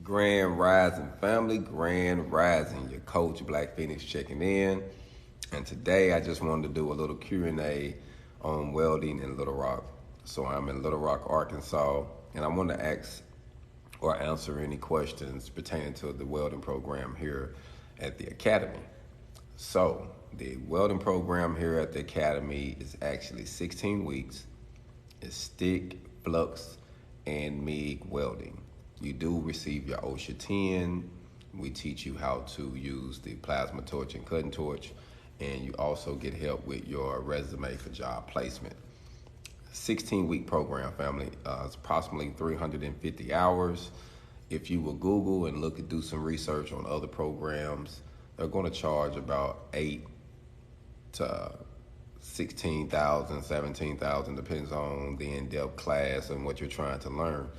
Grand Rising family, Grand Rising. Your coach Black Phoenix checking in, and today I just wanted to do a little Q&A on welding in Little Rock. So I'm in Little Rock, Arkansas, and I want to ask or answer any questions pertaining to the welding program here at the academy. So the welding program here at the academy is actually 16 weeks. It's stick, flux, and MIG welding. You do receive your OSHA 10. We teach you how to use the plasma torch and cutting torch, and you also get help with your resume for job placement. 16-week program, family. It's approximately 350 hours. If you will Google and do some research on other programs, they're going to charge about 8 to 16,000, 17,000, depends on the in-depth class and what you're trying to learn.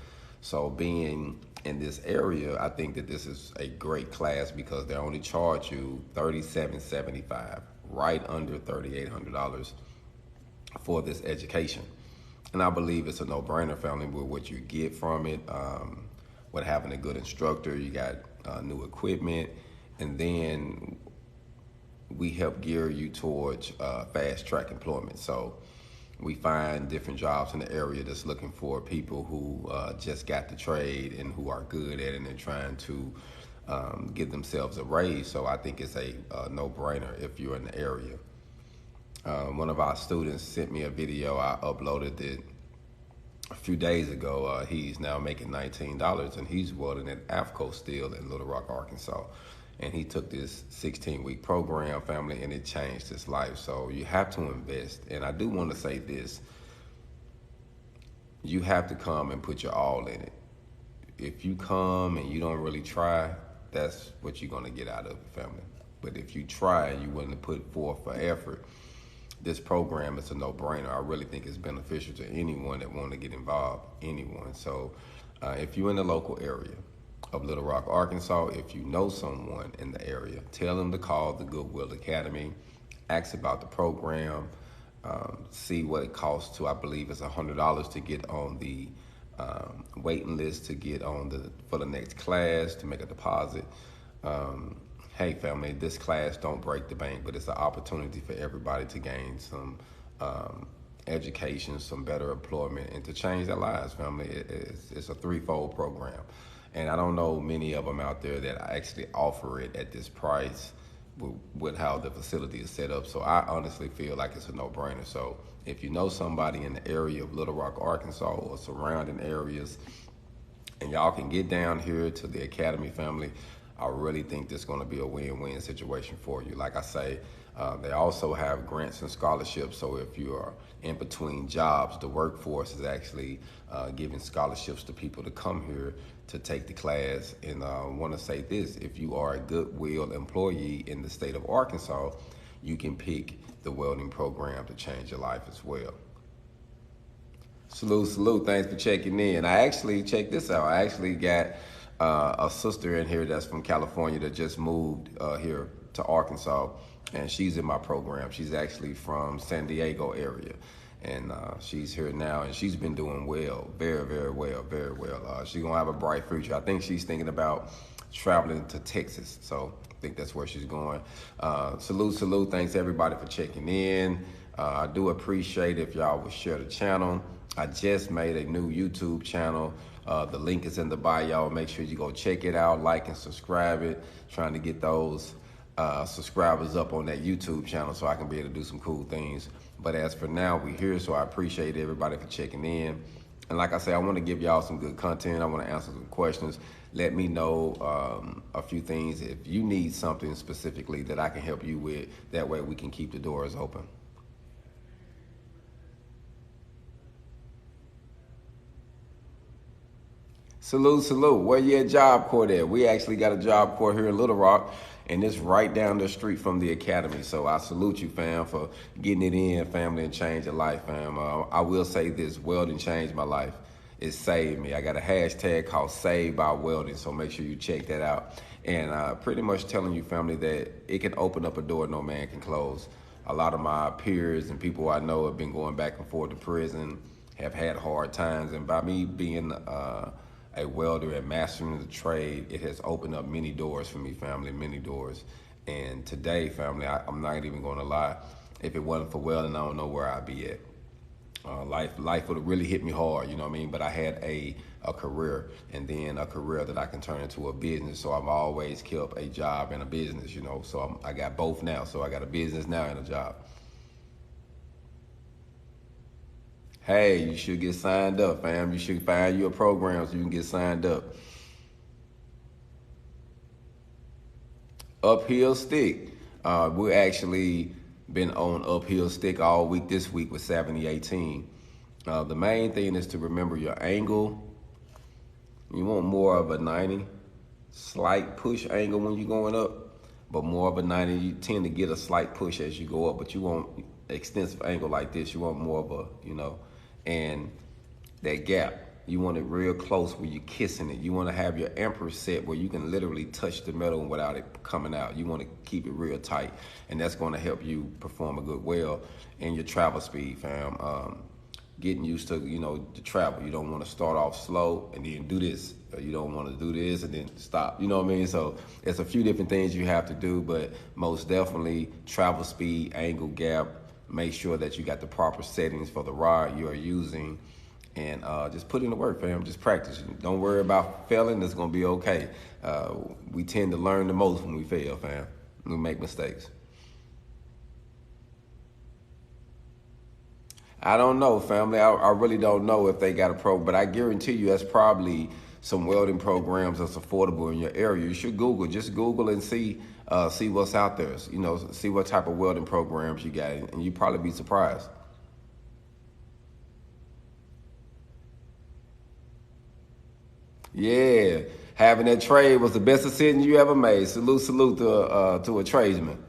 So being in this area, I think that this is a great class because they only charge you $37.75, right under $3,800 for this education. And I believe it's a no-brainer, family, with what you get from it, with having a good instructor. You got new equipment, and then we help gear you towards fast-track employment. So we find different jobs in the area that's looking for people who just got the trade and who are good at it and trying to give themselves a raise. So I think it's a no-brainer if you're in the area. One of our students sent me a video. I uploaded it a few days ago. He's now making $19, and he's welding at AFCO Steel in Little Rock, Arkansas. And he took this 16-week program, family, and it changed his life. So you have to invest. And I do want to say this. You have to come and put your all in it. If you come and you don't really try, that's what you're going to get out of it, family. But if you try and you're willing to put forth for effort, this program is a no-brainer. I really think it's beneficial to anyone that want to get involved, anyone. So if you're in the local area of Little Rock, Arkansas, if you know someone in the area, tell them to call the Goodwill Academy, ask about the program, see what it costs to, I believe it's $100 to get on the waiting list, to get on for the next class, to make a deposit. Hey family, this class don't break the bank, but it's an opportunity for everybody to gain some education, some better employment, and to change their lives, family. It's a threefold program. And I don't know many of them out there that actually offer it at this price with how the facility is set up. So I honestly feel like it's a no-brainer. So if you know somebody in the area of Little Rock, Arkansas, or surrounding areas, and y'all can get down here to the academy, family, I really think this is going to be a win-win situation for you. Like I say, they also have grants and scholarships. So if you are in between jobs, the workforce is actually giving scholarships to people to come here to take the class. And I want to say this, if you are a Goodwill employee in the state of Arkansas, you can pick the welding program to change your life as well. Salute. Thanks for checking in. I actually, check this out. I actually got a sister in here that's from California that just moved here to Arkansas, and she's in my program. She's actually from San Diego area, and she's here now, and she's been doing well, very well. She's gonna have a bright future. I think she's thinking about traveling to Texas, so I think that's where she's going. Salute. Thanks everybody for checking in. I do appreciate if y'all would share the channel. I just made a new YouTube channel. The link is in the bio. Make sure you go check it out, like and subscribe it. Trying to get those subscribers up on that YouTube channel so I can be able to do some cool things. But as for now, we're here, so I appreciate everybody for checking in. And like I say, I want to give y'all some good content. I want to answer some questions. Let me know a few things if you need something specifically that I can help you with. That way we can keep the doors open. Salute. Where you at Job Corps at? We actually got a Job Corps here in Little Rock, and it's right down the street from the academy. So I salute you, fam, for getting it in, family, and change your life, fam. I will say this, welding changed my life. It saved me. I got a hashtag called Saved by Welding, so make sure you check that out. And pretty much telling you, family, that it can open up a door no man can close. A lot of my peers and people I know have been going back and forth to prison, have had hard times, and by me being a welder and mastering the trade, it has opened up many doors for me, family, many doors. And today, family, I'm not even going to lie. If it wasn't for welding, I don't know where I'd be at. Life would have really hit me hard, you know what I mean? But I had a career, and then a career that I can turn into a business. So I've always kept a job and a business, you know. So I got both now. So I got a business now and a job. Hey, you should get signed up, fam. You should find you a program so you can get signed up. Uphill stick. We're actually been on uphill stick all week this week with 7018. The main thing is to remember your angle. You want more of a 90, slight push angle when you're going up, but more of a 90. You tend to get a slight push as you go up, but you want extensive angle like this. You want more of a, and that gap. You want it real close where you're kissing it. You want to have your amperage set where you can literally touch the metal without it coming out. You want to keep it real tight, and that's going to help you perform a good weld and your travel speed, fam. Getting used to, the travel. You don't want to start off slow and then do this. Or you don't want to do this and then stop. You know what I mean? So it's a few different things you have to do, but most definitely travel speed, angle, gap. Make sure that you got the proper settings for the rod you are using. And just put in the work, fam. Just practice. Don't worry about failing. It's going to be okay. We tend to learn the most when we fail, fam. We make mistakes. I don't know, family. I really don't know if they got a program, but I guarantee you that's probably some welding programs that's affordable in your area. You should Google. Just Google and see what's out there. See what type of welding programs you got, and you'd probably be surprised. Yeah, having that trade was the best decision you ever made. Salute to a tradesman.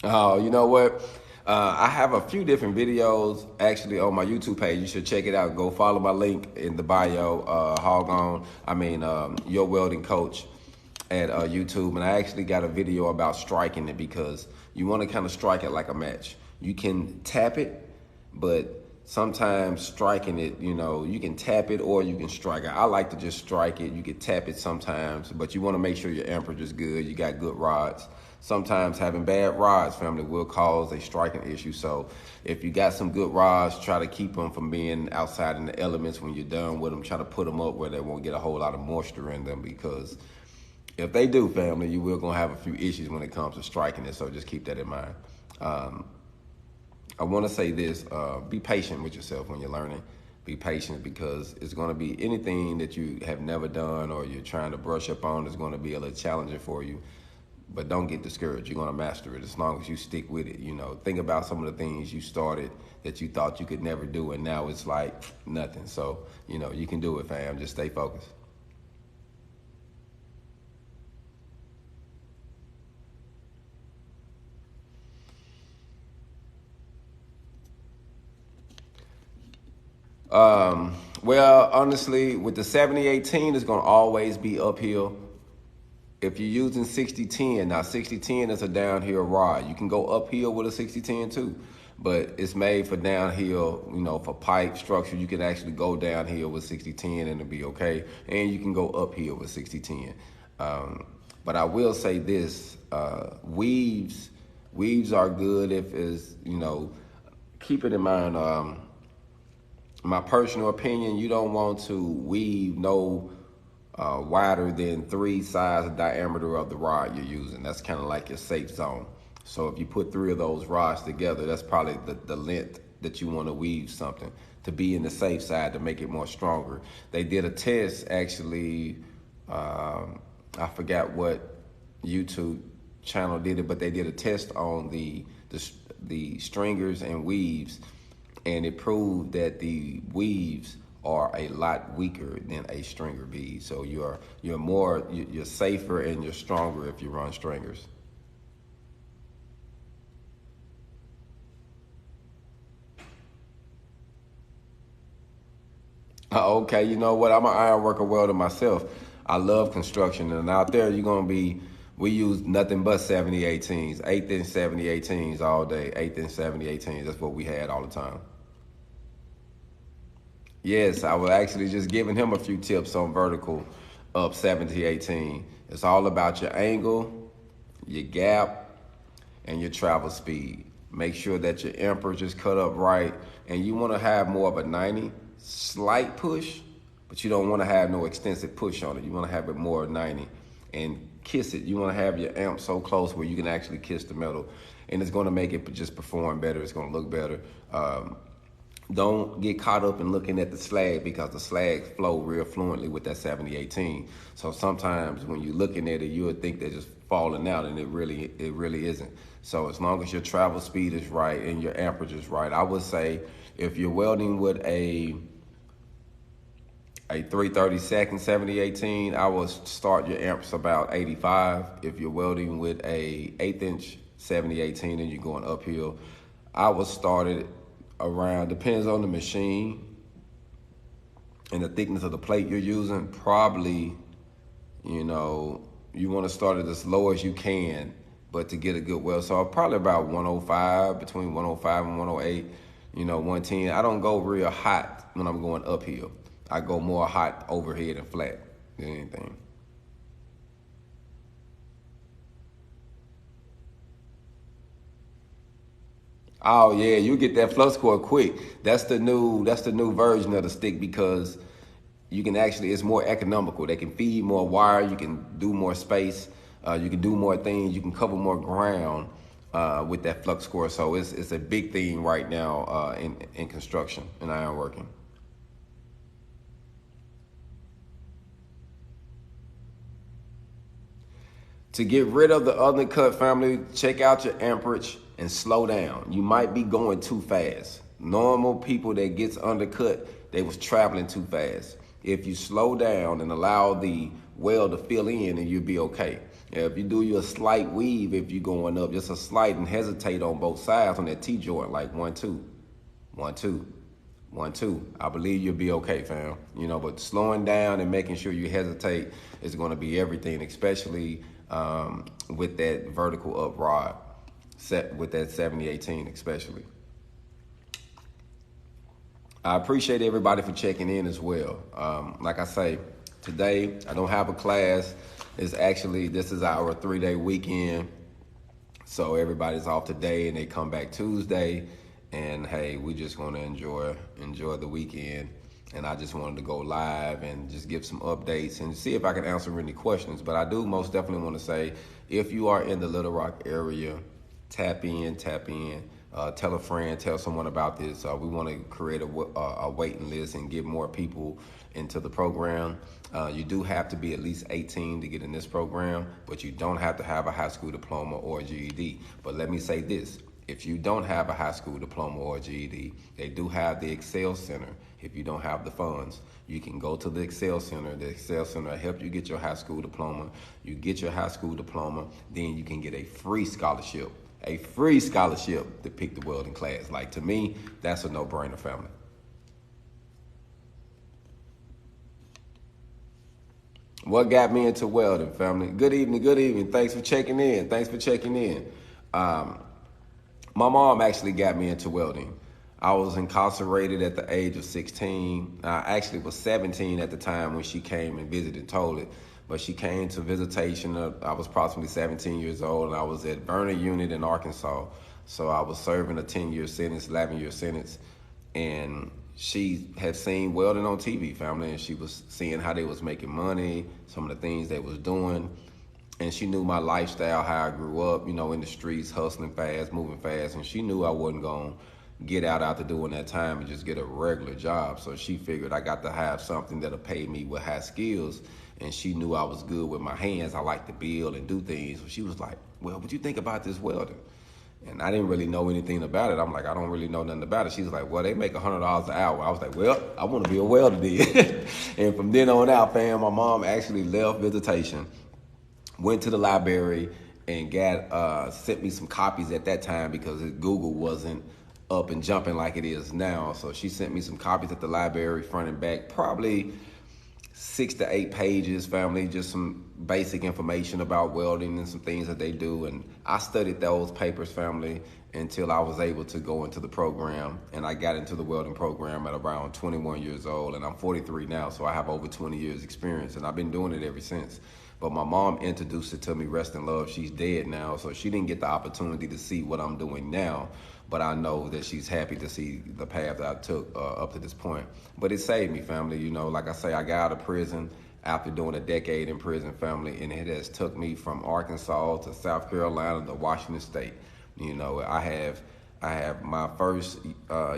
Oh, you know what? I have a few different videos actually on my YouTube page. You should check it out. Go follow my link in the bio. Your welding coach at YouTube. And I actually got a video about striking it because you want to kind of strike it like a match. You can tap it, but sometimes striking it, you can tap it or you can strike it. I like to just strike it. You can tap it sometimes, but you want to make sure your amperage is good. You got good rods. Sometimes having bad rods, family, will cause a striking issue. So if you got some good rods, try to keep them from being outside in the elements when you're done with them. Try to put them up where they won't get a whole lot of moisture in them, because if they do, family, you will gonna have a few issues when it comes to striking it. So just keep that in mind. I want to say this: be patient with yourself when you're learning. Be patient, because it's going to be anything that you have never done or you're trying to brush up on is going to be a little challenging for you. But don't get discouraged. You're going to master it as long as you stick with it. Think about some of the things you started that you thought you could never do, and now it's like nothing. So, you can do it, fam. Just stay focused. Well, honestly, with the 7018, it's going to always be uphill. If you're using 6010, now 6010 is a downhill rod. You can go uphill with a 6010 too, but it's made for downhill, for pipe structure. You can actually go downhill with 6010 and it'll be okay. And you can go uphill with 6010. But I will say this, weaves are good if it's, keep it in mind, my personal opinion, you don't want to weave no wider than 3 sides of diameter of the rod you're using. That's kind of like your safe zone. So if you put 3 of those rods together, that's probably the length that you want to weave something to be in the safe side to make it more stronger. They did a test actually, I forgot what YouTube channel did it, but they did a test on the stringers and weaves, and it proved that the weaves are a lot weaker than a stringer bead. So you're safer and you're stronger if you run stringers. Okay, you know what? I'm an iron worker welder myself. I love construction, and out there you're gonna be We use nothing but 7018s, 8th and 7018s all day, 8th and 7018s. That's what we had all the time. Yes, I was actually just giving him a few tips on vertical up 7018. It's all about your angle, your gap, and your travel speed. Make sure that your amperage is cut up right, and you want to have more of a 90 slight push, but you don't want to have no extensive push on it. You want to have it more 90 and kiss it. You want to have your amp so close where you can actually kiss the metal, and it's going to make it just perform better. It's going to look better. Don't get caught up in looking at the slag, because the slags flow real fluently with that 7018. So sometimes when you're looking at it, you would think they're just falling out, and it really isn't. So as long as your travel speed is right and your amperage is right, I would say if you're welding with a 3/32 7018, I would start your amps about 85. If you're welding with a 1/8" 7018 and you're going uphill, I would start it around, depends on the machine and the thickness of the plate you're using. Probably, you want to start it as low as you can, but to get a good weld. So probably about 105, between 105 and 108, 110. I don't go real hot when I'm going uphill. I go more hot overhead and flat than anything. Oh yeah, you get that flux core quick. That's the new version of the stick, because you can actually, it's more economical. They can feed more wire. You can do more space. You can do more things. You can cover more ground with that flux core. So it's a big thing right now in construction and ironworking. To get rid of the undercut, family, check out your amperage and slow down. You might be going too fast. Normal people that gets undercut, they was traveling too fast. If you slow down and allow the weld to fill in, and you'll be okay. If you do your slight weave, if you're going up, just a slight, and hesitate on both sides on that T-joint, like 1, 2, 1, 2, 1, 2. I believe you'll be okay, fam. But slowing down and making sure you hesitate is going to be everything, especially with that vertical up rod, set with that 7018 especially. I appreciate everybody for checking in as well. Like I say, today I don't have a class. This is our 3-day weekend. So everybody's off today and they come back Tuesday. And hey, we just want to enjoy the weekend. And I just wanted to go live and just give some updates and see if I can answer any questions. But I do most definitely want to say, if you are in the Little Rock area, tap in. Tell a friend, tell someone about this. We want to create a waiting list and get more people into the program. You do have to be at least 18 to get in this program, but you don't have to have a high school diploma or a GED. But let me say this. If you don't have a high school diploma or a GED, they do have the Excel Center. If you don't have the funds, you can go to the Excel Center. The Excel Center will help you get your high school diploma. You get your high school diploma, then you can get a free scholarship to pick the welding class. Like, to me, that's a no-brainer, family. What got me into welding, family? Good evening. Thanks for checking in. My mom actually got me into welding. I was incarcerated at the age of 16. I actually was 17 at the time when she came and visited Tollett. But she came to visitation. I was approximately 17 years old, and I was at Burner Unit in Arkansas. So I was serving a 10-year sentence, 11-year sentence. And she had seen welding on TV, family, and she was seeing how they was making money, some of the things they was doing. And she knew my lifestyle, how I grew up, in the streets, hustling fast, moving fast. And she knew I wasn't going to get out after doing that time and just get a regular job. So she figured I got to have something that'll pay me with high skills. And she knew I was good with my hands. I like to build and do things. So she was like, well, what you think about this welding? And I didn't really know anything about it. I'm like, I don't really know nothing about it. She was like, well, they make $100 an hour. I was like, well, I want to be a welder then. And from then on out, fam, my mom actually left visitation, went to the library, and sent me some copies at that time, because Google wasn't up and jumping like it is now. So she sent me some copies at the library, front and back, probably 6 to 8 pages, family, just some basic information about welding and some things that they do. And I studied those papers, family, until I was able to go into the program. And I got into the welding program at around 21 years old, and I'm 43 now, so I have over 20 years experience, and I've been doing it ever since. But my mom introduced it to me, rest in love. She's dead now, so she didn't get the opportunity to see what I'm doing now. But I know that she's happy to see the path that I took up to this point. But it saved me, family. You know, like I say, I got out of prison after doing a decade in prison, family, and it has took me from Arkansas to South Carolina to Washington State. You know, I have my first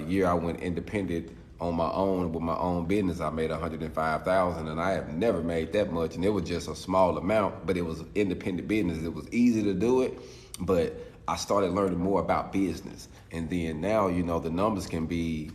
year I went independent on my own with my own business. I made $105,000, and I have never made that much, and it was just a small amount, but it was independent business. It was easy to do it, but I started learning more about business. And then now, you know, the numbers can be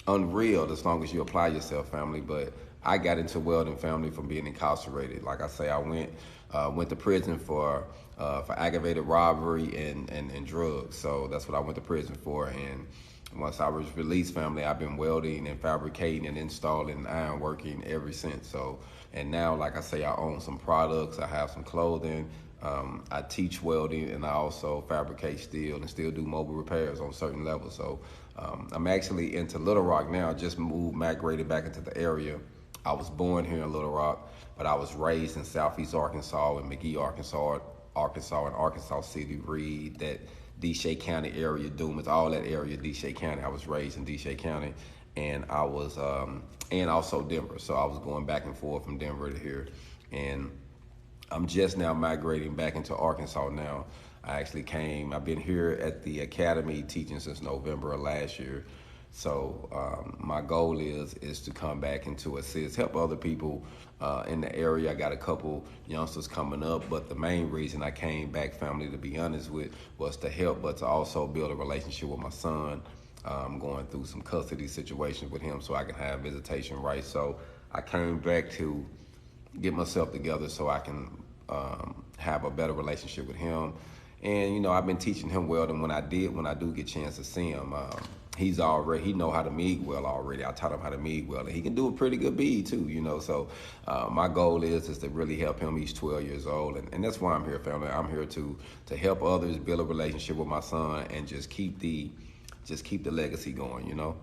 unreal as long as you apply yourself, family. But I got into welding, family, from being incarcerated. Like I say, I went to prison for aggravated robbery and drugs. So that's what I went to prison for. And once I was released, family, I've been welding and fabricating and installing and ironworking ever since. So, and now, like I say, I own some products. I have some clothing. I teach welding, and I also fabricate steel and still do mobile repairs on certain levels. So I'm actually into Little Rock now. I just migrated back into the area. I was born here in Little Rock, but I was raised in Southeast Arkansas, in McGee, Arkansas, and Arkansas City, Reed, that Desha County area, Dumas, all that area, Desha County. I was raised in Desha County, and I was, and also Denver. So I was going back and forth from Denver to here, and I'm just now migrating back into Arkansas now. I've been here at the academy teaching since November of last year. So my goal is to come back and to assist, help other people in the area. I got a couple youngsters coming up, but the main reason I came back, family, to be honest with, was to help, but to also build a relationship with my son. Going through some custody situations with him so I can have visitation rights. So I came back to get myself together so I can have a better relationship with him. And, you know, I've been teaching him welding when I do get a chance to see him. He know how to MIG weld already. I taught him how to MIG weld, and he can do a pretty good bead too, you know. So my goal is to really help him. He's 12 years old, and that's why I'm here, family. I'm here to help others build a relationship with my son and just keep the legacy going, you know.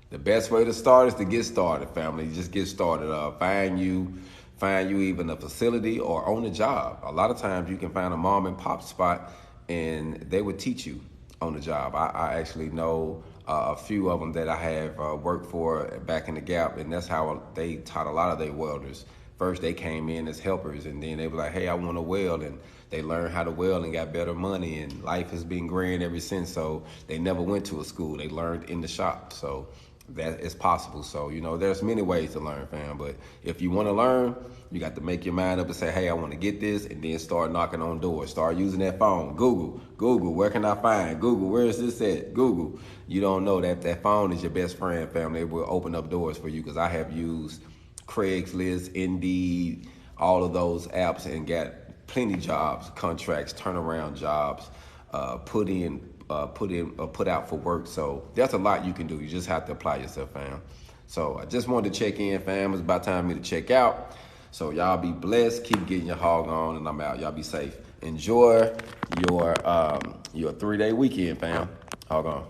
The best way to start is to get started, family. Just get started. Find you even a facility or on a job. A lot of times you can find a mom and pop spot, and they would teach you on the job. I actually know a few of them that I have worked for back in the Gap, and that's how they taught a lot of their welders. First, they came in as helpers, and then they were like, hey, I want to weld, and they learned how to weld and got better money, and life has been grand ever since. So they never went to a school. They learned in the shop. So that is possible. So, you know, there's many ways to learn, fam. But if you want to learn, you got to make your mind up and say, hey, I want to get this, and then start knocking on doors. Start using that phone. Google, where can I find? Google, where is this at? Google. You don't know that phone is your best friend, family. It will open up doors for you, because I have used Craigslist, Indeed, all of those apps, and got plenty jobs, contracts, turnaround jobs, put out for work. So there's a lot you can do. You just have to apply yourself, fam. So I just wanted to check in, fam. It's about time for me to check out. So y'all be blessed. Keep getting your hog on, and I'm out. Y'all be safe. Enjoy your 3-day weekend, fam. Hog on.